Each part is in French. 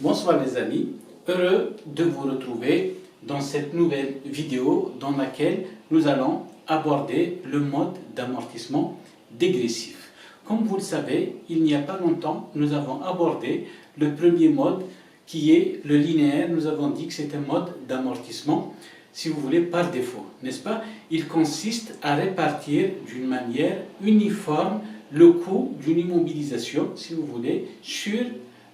Bonsoir les amis, heureux de vous retrouver dans cette nouvelle vidéo dans laquelle nous allons aborder le mode d'amortissement dégressif. Comme vous le savez, il n'y a pas longtemps, nous avons abordé le premier mode qui est le linéaire. Nous avons dit que c'est un mode d'amortissement, si vous voulez, par défaut, n'est-ce pas? Il consiste à répartir d'une manière uniforme le coût d'une immobilisation, si vous voulez, sur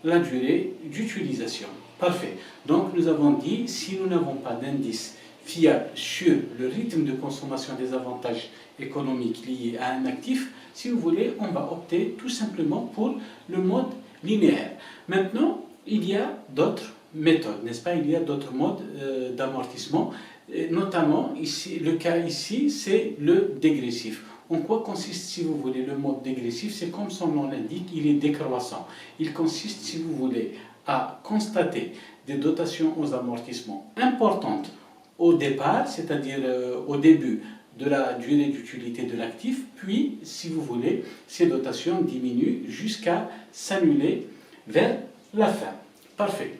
la durée d'utilisation. Parfait. Donc nous avons dit, si nous n'avons pas d'indice fiable sur le rythme de consommation des avantages économiques liés à un actif, si vous voulez, on va opter tout simplement pour le mode linéaire. Maintenant, il y a d'autres méthodes, n'est-ce pas? Il y a d'autres modes d'amortissement, notamment ici, le cas ici, c'est le dégressif. En quoi consiste, si vous voulez, le mode dégressif? C'est comme son nom l'indique, il est décroissant. Il consiste, si vous voulez, à constater des dotations aux amortissements importantes au départ, c'est-à-dire au début de la durée d'utilité de l'actif, puis, si vous voulez, ces dotations diminuent jusqu'à s'annuler vers la fin. Parfait.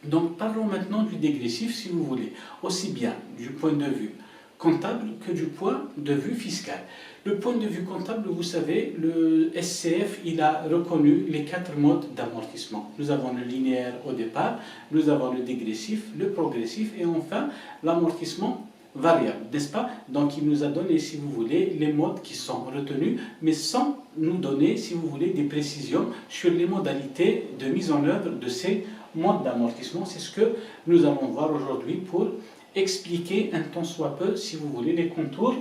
Donc, parlons maintenant du dégressif, si vous voulez, aussi bien du point de vue comptable que du point de vue fiscal. Le point de vue comptable, vous savez, le SCF, il a reconnu les 4 modes d'amortissement. Nous avons le linéaire au départ, nous avons le dégressif, le progressif et enfin l'amortissement variable, n'est-ce pas? Donc il nous a donné, si vous voulez, les modes qui sont retenus, mais sans nous donner, si vous voulez, des précisions sur les modalités de mise en œuvre de ces modes d'amortissement. C'est ce que nous allons voir aujourd'hui pour expliquer un tant soit peu, si vous voulez, les contours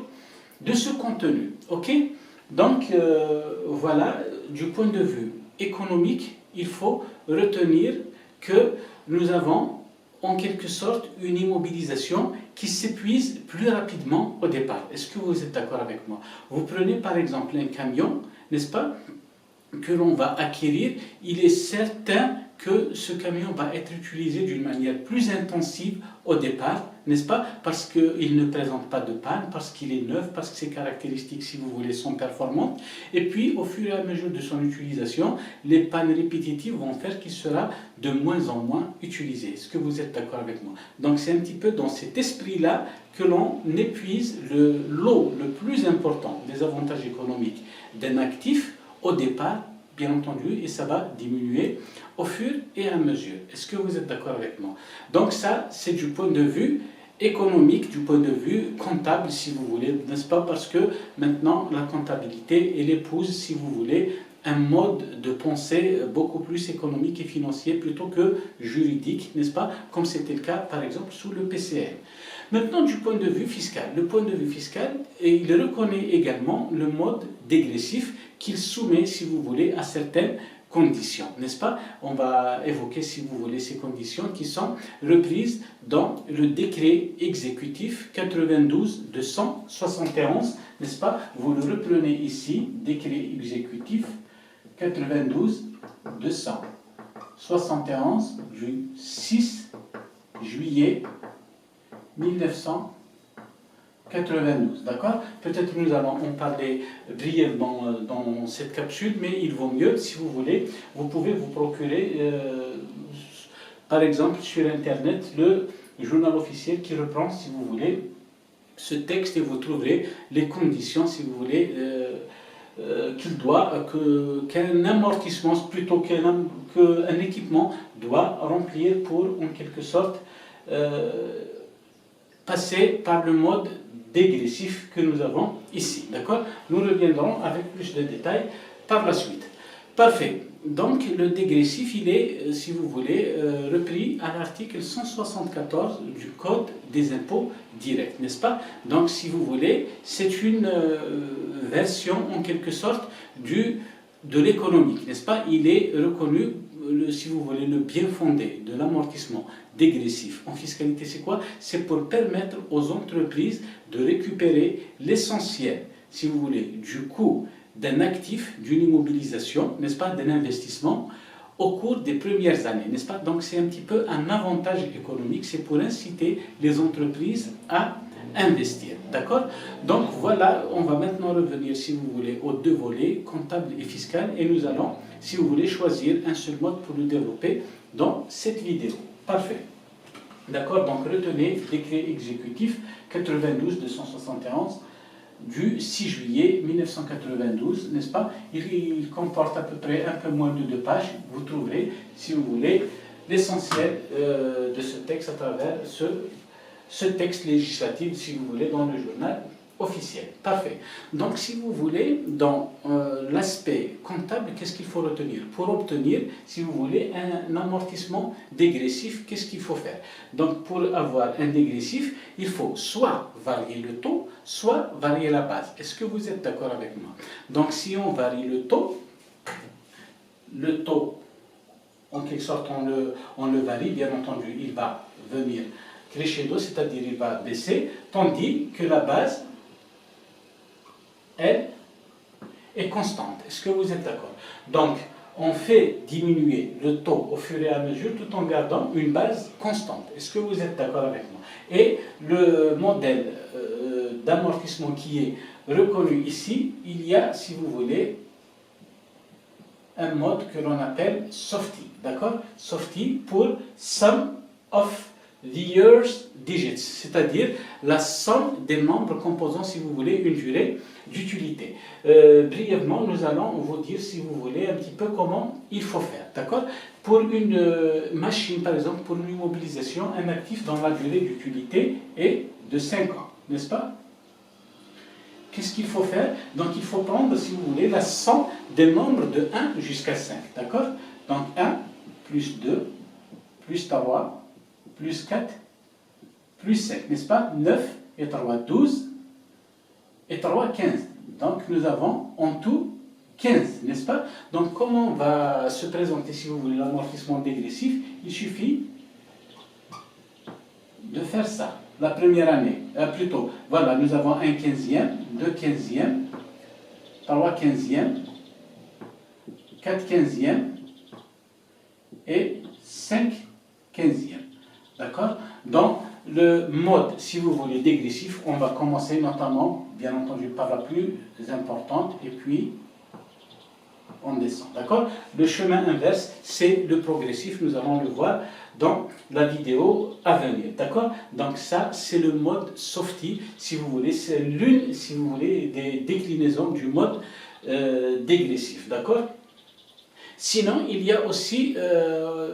de ce contenu. Ok? Donc, voilà, du point de vue économique, il faut retenir que nous avons en quelque sorte une immobilisation qui s'épuise plus rapidement au départ. Est-ce que vous êtes d'accord avec moi? Vous prenez par exemple un camion, n'est-ce pas, que l'on va acquérir, il est certain que ce camion va être utilisé d'une manière plus intensive au départ, n'est-ce pas? Parce qu'il ne présente pas de panne, parce qu'il est neuf, parce que ses caractéristiques, si vous voulez, sont performantes. Et puis, au fur et à mesure de son utilisation, les pannes répétitives vont faire qu'il sera de moins en moins utilisé. Est-ce que vous êtes d'accord avec moi? Donc, c'est un petit peu dans cet esprit-là que l'on épuise le lot le plus important des avantages économiques d'un actif au départ, bien entendu, et ça va diminuer au fur et à mesure. Est-ce que vous êtes d'accord avec moi? Donc ça, c'est du point de vue économique, du point de vue comptable, si vous voulez, n'est-ce pas? Parce que maintenant, la comptabilité, elle épouse, si vous voulez, un mode de pensée beaucoup plus économique et financier plutôt que juridique, n'est-ce pas? Comme c'était le cas, par exemple, sous le PCM. Maintenant, du point de vue fiscal. Le point de vue fiscal, il reconnaît également le mode dégressif qu'il soumet, si vous voulez, à certaines conditions, n'est-ce pas? On va évoquer, si vous voulez, ces conditions qui sont reprises dans le décret exécutif 92-271, n'est-ce pas? Vous le reprenez ici, décret exécutif 92-271 du 6 juillet 1992, d'accord? Peut-être nous allons en parler brièvement dans cette capsule, mais il vaut mieux, si vous voulez, vous pouvez vous procurer, par exemple, sur Internet, le journal officiel qui reprend, si vous voulez, ce texte et vous trouverez les conditions, si vous voulez, qu'un amortissement, plutôt qu'un équipement, doit remplir pour, en quelque sorte, passer par le mode dégressif que nous avons ici, d'accord? Nous reviendrons avec plus de détails par la suite. Parfait. Donc, le dégressif, il est, si vous voulez, repris à l'article 174 du Code des impôts directs, n'est-ce pas? Donc, si vous voulez, c'est une version, en quelque sorte, de l'économique, n'est-ce pas? Il est reconnu, si vous voulez, le bien fondé de l'amortissement dégressif en fiscalité. C'est quoi? C'est pour permettre aux entreprises de récupérer l'essentiel, si vous voulez, du coût d'un actif, d'une immobilisation, n'est-ce pas, d'un investissement au cours des premières années, n'est-ce pas? Donc c'est un petit peu un avantage économique, c'est pour inciter les entreprises à investir, d'accord? Donc voilà, on va maintenant revenir, si vous voulez, aux deux volets, comptable et fiscal, et nous allons, si vous voulez, choisir un seul mode pour le développer dans cette vidéo. Parfait. D'accord, donc retenez décret exécutif 92-271 du 6 juillet 1992, n'est-ce pas? Il comporte à peu près un peu moins de 2 pages. Vous trouverez, si vous voulez, l'essentiel de ce texte à travers ce texte législatif, si vous voulez, dans le journal officiel. Parfait. Donc, si vous voulez, dans l'aspect comptable, qu'est-ce qu'il faut retenir? Pour obtenir, si vous voulez, un amortissement dégressif, qu'est-ce qu'il faut faire? Donc, pour avoir un dégressif, il faut soit varier le taux, soit varier la base. Est-ce que vous êtes d'accord avec moi? Donc, si on varie le taux, en quelque sorte, on le varie, bien entendu, il va venir crescendo, c'est-à-dire il va baisser, tandis que la base, elle, est constante. Est-ce que vous êtes d'accord? Donc, on fait diminuer le taux au fur et à mesure tout en gardant une base constante. Est-ce que vous êtes d'accord avec moi? Et le modèle d'amortissement qui est reconnu ici, il y a, si vous voulez, un mode que l'on appelle SOFTI. D'accord? SOFTI pour Sum of the Year's Digits, c'est-à-dire la somme des nombres composant, si vous voulez, une durée d'utilité. Brièvement, nous allons vous dire, si vous voulez, un petit peu comment il faut faire. D'accord? Pour une machine, par exemple, pour une immobilisation, un actif dont la durée d'utilité est de 5 ans, n'est-ce pas? Qu'est-ce qu'il faut faire? Donc, il faut prendre, si vous voulez, la somme des nombres de 1 jusqu'à 5. D'accord? Donc, 1 plus 2 plus 3 plus 4 plus 5, n'est-ce pas? 9 et 3, 12 et 3, 15. Donc, nous avons en tout 15, n'est-ce pas? Donc, comment va se présenter, si vous voulez, l'amortissement dégressif? Il suffit de faire ça. La première année, plutôt, voilà, nous avons un 15e, 2 15e, 3 15e, 4 15e et 5 15e. D'accord? Donc, le mode, si vous voulez, dégressif, on va commencer notamment, bien entendu, par la plus importante, et puis on descend. D'accord? Le chemin inverse, c'est le progressif, nous allons le voir dans la vidéo à venir. D'accord? Donc ça, c'est le mode SOFTI, si vous voulez, c'est l'une, si vous voulez, des déclinaisons du mode dégressif. D'accord? Sinon, il y a aussi,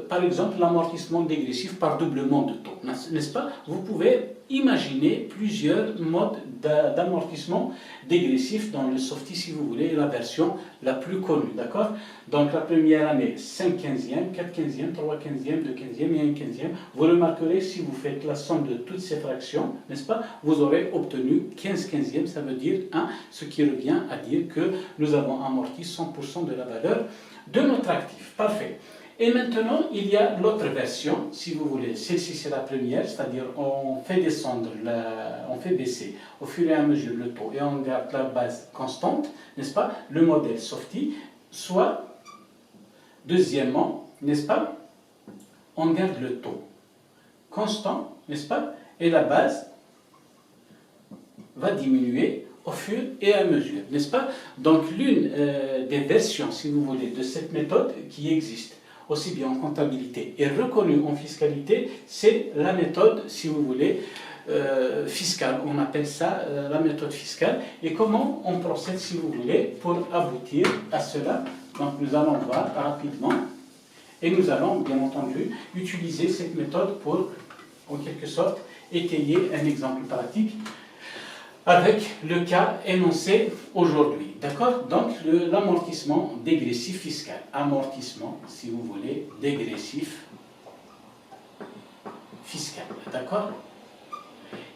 par exemple, l'amortissement dégressif par doublement de taux, n'est-ce pas? Vous pouvez imaginer plusieurs modes d'amortissement dégressif dans le SOFTI, si vous voulez, la version la plus connue, d'accord? Donc, la première année, 5 15e, 4 15e, 3 15e, 2 15e et 1 15e. Vous remarquerez, si vous faites la somme de toutes ces fractions, n'est-ce pas? Vous aurez obtenu 15 15e, ça veut dire 1, ce qui revient à dire que nous avons amorti 100% de la valeur de notre actif. Parfait. Et maintenant, il y a l'autre version, si vous voulez. Celle-ci, c'est la première, c'est-à-dire on fait descendre, on fait baisser au fur et à mesure le taux et on garde la base constante, n'est-ce pas? Le modèle SOFTI. Soit, deuxièmement, n'est-ce pas? On garde le taux constant, n'est-ce pas? Et la base va diminuer au fur et à mesure, n'est-ce pas? Donc, l'une des versions, si vous voulez, de cette méthode qui existe, aussi bien en comptabilité et reconnue en fiscalité, c'est la méthode, si vous voulez, fiscale. On appelle ça la méthode fiscale. Et comment on procède, si vous voulez, pour aboutir à cela? Donc, nous allons voir rapidement. Et nous allons, bien entendu, utiliser cette méthode pour, en quelque sorte, étayer un exemple pratique avec le cas énoncé aujourd'hui. D'accord? Donc, l'amortissement dégressif fiscal. Amortissement, si vous voulez, dégressif fiscal. D'accord?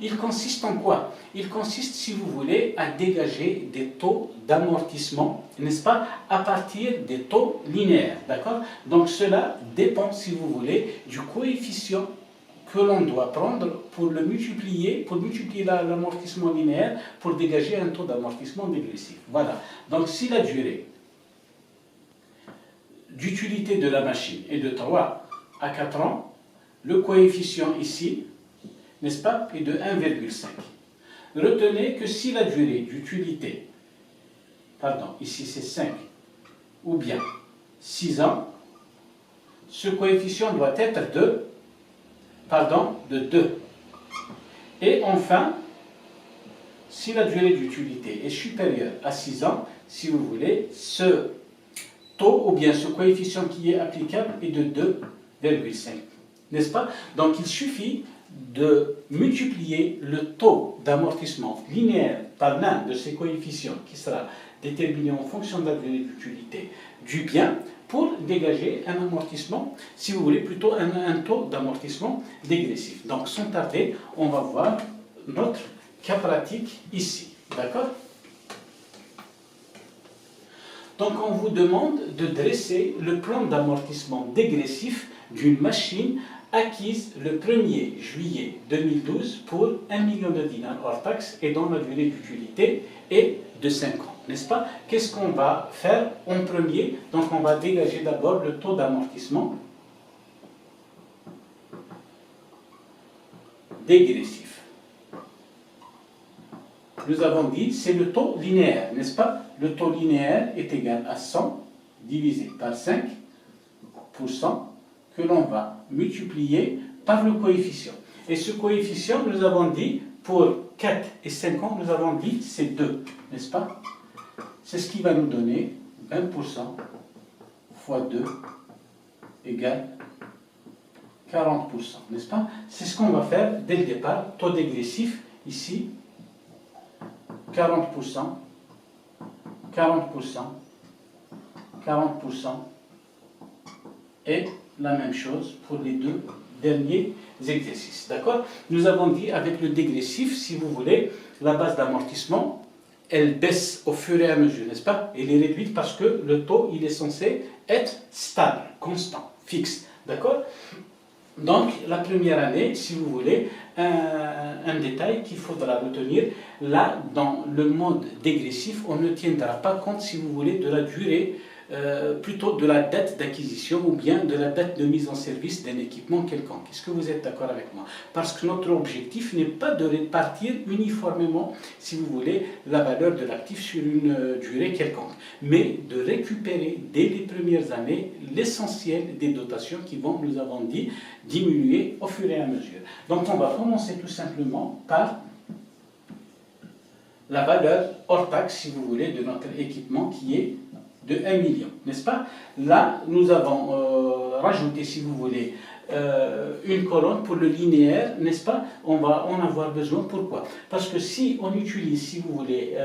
Il consiste en quoi? Il consiste, si vous voulez, à dégager des taux d'amortissement, n'est-ce pas, à partir des taux linéaires. D'accord? Donc, cela dépend, si vous voulez, du coefficient que l'on doit prendre pour multiplier l'amortissement linéaire pour dégager un taux d'amortissement dégressif. Voilà. Donc, si la durée d'utilité de la machine est de 3 à 4 ans, le coefficient ici, n'est-ce pas, est de 1,5. Retenez que si la durée d'utilité, ici c'est 5, ou bien 6 ans, ce coefficient doit être de 2. Et enfin, si la durée d'utilité est supérieure à 6 ans, si vous voulez, ce taux ou bien ce coefficient qui est applicable est de 2,5. N'est-ce pas? Donc il suffit de multiplier le taux d'amortissement linéaire par l'un de ces coefficients qui sera déterminé en fonction de la durée d'utilité du bien pour dégager un amortissement, si vous voulez, plutôt un taux d'amortissement dégressif. Donc sans tarder, on va voir notre cas pratique ici. D'accord? Donc on vous demande de dresser le plan d'amortissement dégressif d'une machine acquise le 1er juillet 2012 pour 1 million de dinars hors taxe et dont la durée d'utilité est de 5 ans. N'est-ce pas? Qu'est-ce qu'on va faire en premier? Donc on va dégager d'abord le taux d'amortissement dégressif. Nous avons dit c'est le taux linéaire, n'est-ce pas? Le taux linéaire est égal à 100 divisé par 5% que l'on va multiplier par le coefficient. Et ce coefficient, nous avons dit, pour 4 et 5 ans, nous avons dit c'est 2, n'est-ce pas? C'est ce qui va nous donner 20% fois 2 égale 40%, n'est-ce pas? C'est ce qu'on va faire dès le départ, taux dégressif, ici, 40%, 40%, 40%, et la même chose pour les deux derniers exercices. D'accord? Nous avons dit avec le dégressif, si vous voulez, la base d'amortissement, elle baisse au fur et à mesure, n'est-ce pas? Elle est réduite parce que le taux, il est censé être stable, constant, fixe. D'accord? Donc, la première année, si vous voulez, un détail qu'il faudra retenir, là, dans le mode dégressif, on ne tiendra pas compte, si vous voulez, de la durée, plutôt de la date d'acquisition ou bien de la date de mise en service d'un équipement quelconque. Est-ce que vous êtes d'accord avec moi? Parce que notre objectif n'est pas de répartir uniformément, si vous voulez, la valeur de l'actif sur une durée quelconque, mais de récupérer dès les premières années l'essentiel des dotations qui vont, nous avons dit, diminuer au fur et à mesure. Donc on va commencer tout simplement par la valeur hors taxe, si vous voulez, de notre équipement qui est de 1 million, n'est-ce pas? Là, nous avons rajouté, si vous voulez, une colonne pour le linéaire, n'est-ce pas? On va en avoir besoin. Pourquoi? Parce que si on utilise, si vous voulez,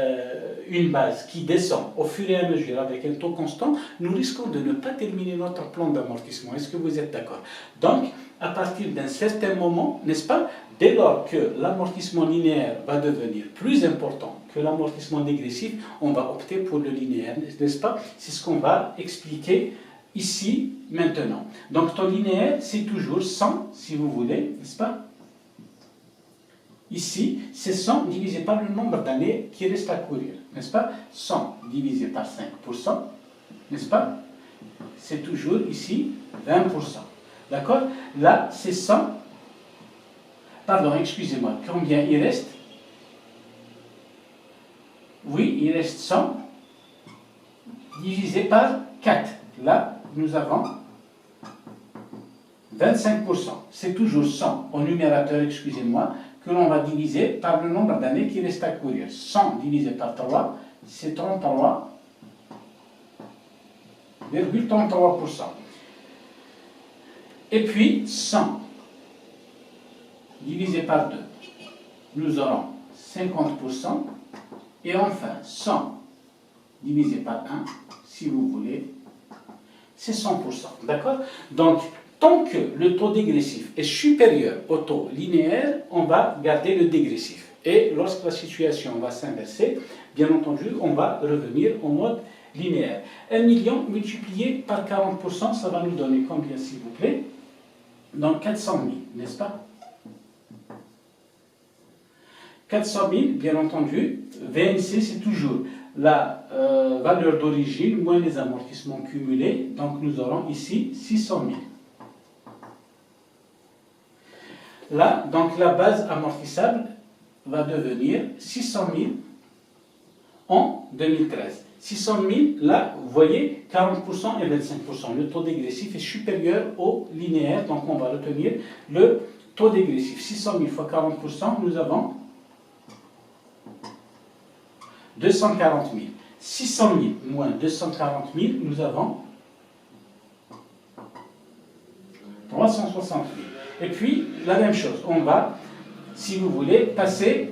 une base qui descend au fur et à mesure avec un taux constant, nous risquons de ne pas terminer notre plan d'amortissement. Est-ce que vous êtes d'accord? Donc, à partir d'un certain moment, n'est-ce pas? Dès lors que l'amortissement linéaire va devenir plus important que l'amortissement dégressif, on va opter pour le linéaire, n'est-ce pas? C'est ce qu'on va expliquer ici, maintenant. Donc, ton linéaire, c'est toujours 100, si vous voulez, n'est-ce pas? Ici, c'est 100 divisé par le nombre d'années qui reste à courir, n'est-ce pas? 100 divisé par 5%, n'est-ce pas? C'est toujours ici 20%. D'accord? Là, c'est 100. Pardon, excusez-moi. Combien il reste? Oui, il reste 100 divisé par 4. Là, nous avons 25%. C'est toujours 100 au numérateur, excusez-moi, que l'on va diviser par le nombre d'années qui reste à courir. 100 divisé par 3, c'est 33,33%. Et puis 100 divisé par 2, nous aurons 50%. Et enfin, 100 divisé par 1, si vous voulez, c'est 100%. D'accord? Donc, tant que le taux dégressif est supérieur au taux linéaire, on va garder le dégressif. Et lorsque la situation va s'inverser, bien entendu, on va revenir au mode linéaire. 1 million multiplié par 40%, ça va nous donner combien, s'il vous plaît? Donc 400 000, n'est-ce pas? 400 000, bien entendu, VNC, c'est toujours la valeur d'origine moins les amortissements cumulés. Donc nous aurons ici 600 000. Là, donc la base amortissable va devenir 600 000 en 2013. 600 000, là, vous voyez, 40% et 25%. Le taux dégressif est supérieur au linéaire, donc on va retenir le taux dégressif. 600 000 fois 40%, nous avons 240 000. 600 000 moins 240 000, nous avons 360 000. Et puis, la même chose, on va, si vous voulez, passer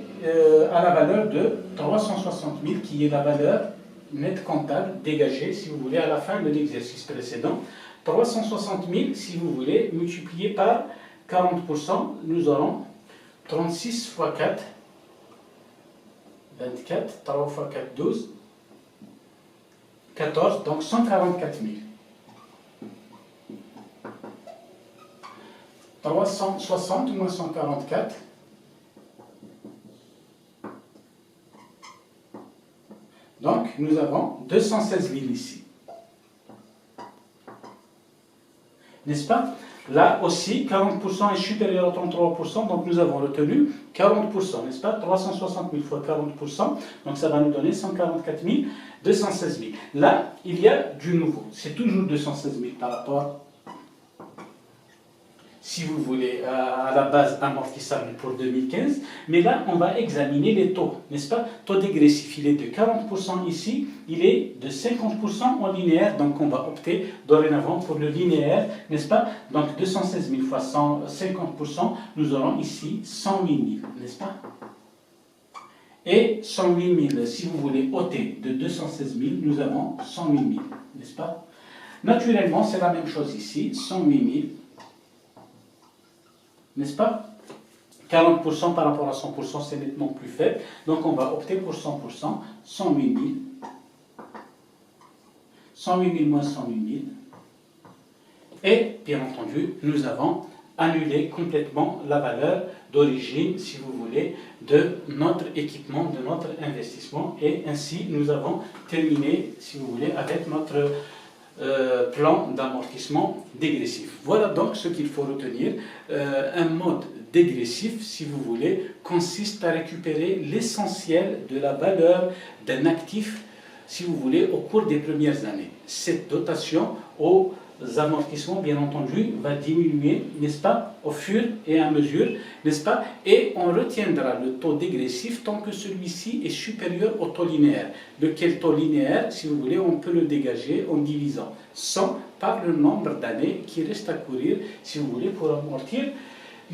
à la valeur de 360 000, qui est la valeur nette comptable dégagée, si vous voulez, à la fin de l'exercice précédent. 360 000, si vous voulez, multiplié par 40%, nous aurons 36 fois 4, 24, 3 fois 4, 12, 14, donc 144 000. 360 moins 144, donc nous avons 216 000 ici. N'est-ce pas? Là aussi, 40% est supérieur à 33%, donc nous avons retenu 40%, n'est-ce pas? 360 000 fois 40%, donc ça va nous donner 144 000, 216 000. Là, il y a du nouveau. C'est toujours 216 000 par rapport, si vous voulez, à la base amortissable pour 2015. Mais là, on va examiner les taux, n'est-ce pas? Taux dégressif, il est de 40% ici, il est de 50% en linéaire, donc on va opter dorénavant pour le linéaire, n'est-ce pas? Donc 216 000 fois 50%, nous aurons ici 108 000, n'est-ce pas? Et 108 000, si vous voulez ôter de 216 000, nous avons 108 000, n'est-ce pas? Naturellement, c'est la même chose ici, 108 000. N'est-ce pas? 40% par rapport à 100%, c'est nettement plus faible. Donc on va opter pour 100%, 108 000. 108 000 moins 108 000. Et, bien entendu, nous avons annulé complètement la valeur d'origine, si vous voulez, de notre équipement, de notre investissement. Et ainsi, nous avons terminé, si vous voulez, avec notre plan d'amortissement dégressif. Voilà donc ce qu'il faut retenir. Un mode dégressif, si vous voulez, consiste à récupérer l'essentiel de la valeur d'un actif, si vous voulez, au cours des premières années. Cette dotation aux amortissements, bien entendu, va diminuer, n'est-ce pas, au fur et à mesure, n'est-ce pas, et on retiendra le taux dégressif tant que celui-ci est supérieur au taux linéaire. Lequel taux linéaire, si vous voulez, on peut le dégager en divisant 100 par le nombre d'années qui reste à courir, si vous voulez, pour amortir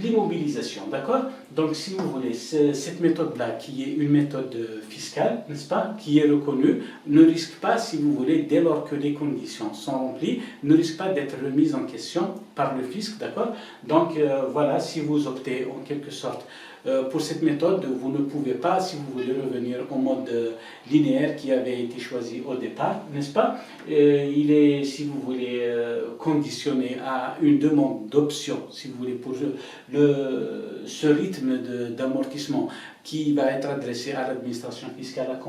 l'immobilisation, d'accord? Donc, si vous voulez, cette méthode-là, qui est une méthode fiscale, n'est-ce pas, qui est reconnue, ne risque pas, si vous voulez, dès lors que les conditions sont remplies, ne risque pas d'être remise en question par le fisc, d'accord? Donc, voilà, si vous optez en quelque sorte pour cette méthode, vous ne pouvez pas, si vous voulez, revenir au mode linéaire qui avait été choisi au départ, n'est-ce pas? Il est, si vous voulez, conditionné à une demande d'option, si vous voulez, pour ce rythme d'amortissement qui va être adressé à l'administration fiscale,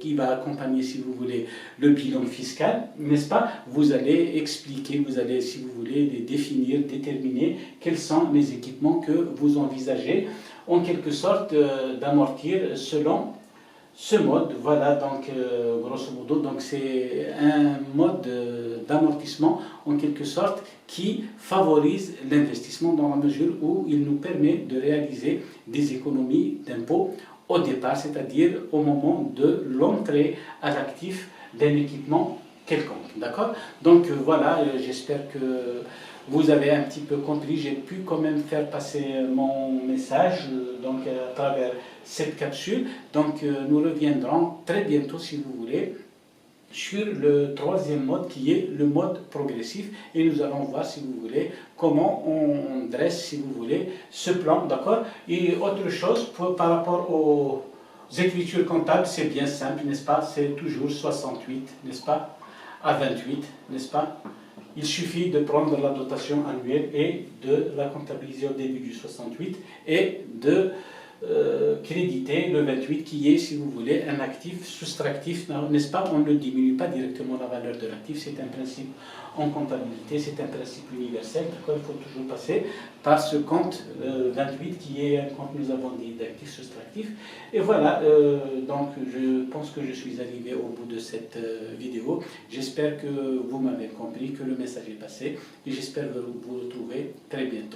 qui va accompagner, si vous voulez, le bilan fiscal, n'est-ce pas? Vous allez expliquer, vous allez, si vous voulez, définir, déterminer quels sont les équipements que vous envisagez, en quelque sorte, d'amortir selon ce mode. Voilà, donc, grosso modo, donc c'est un mode d'amortissement, en quelque sorte, qui favorise l'investissement dans la mesure où il nous permet de réaliser des économies d'impôts au départ, c'est-à-dire au moment de l'entrée à l'actif d'un équipement quelconque. D'accord? Donc voilà, j'espère que vous avez un petit peu compris. J'ai pu quand même faire passer mon message donc, à travers cette capsule. Donc nous reviendrons très bientôt, si vous voulez, sur le troisième mode qui est le mode progressif, et nous allons voir, si vous voulez, comment on dresse, si vous voulez, ce plan, d'accord? Et autre chose, par rapport aux écritures comptables, c'est bien simple, n'est-ce pas? C'est toujours 68, n'est-ce pas? À 28, n'est-ce pas? Il suffit de prendre la dotation annuelle et de la comptabiliser au début du 68 et de créditer le 28 qui est, si vous voulez, un actif soustractif, n'est-ce pas? On ne diminue pas directement la valeur de l'actif, c'est un principe en comptabilité, c'est un principe universel. Pourquoi il faut toujours passer par ce compte 28 qui est un compte, nous avons dit, d'actifs soustractifs. Et voilà, donc je pense que je suis arrivé au bout de cette vidéo. J'espère que vous m'avez compris, que le message est passé et j'espère vous retrouver très bientôt.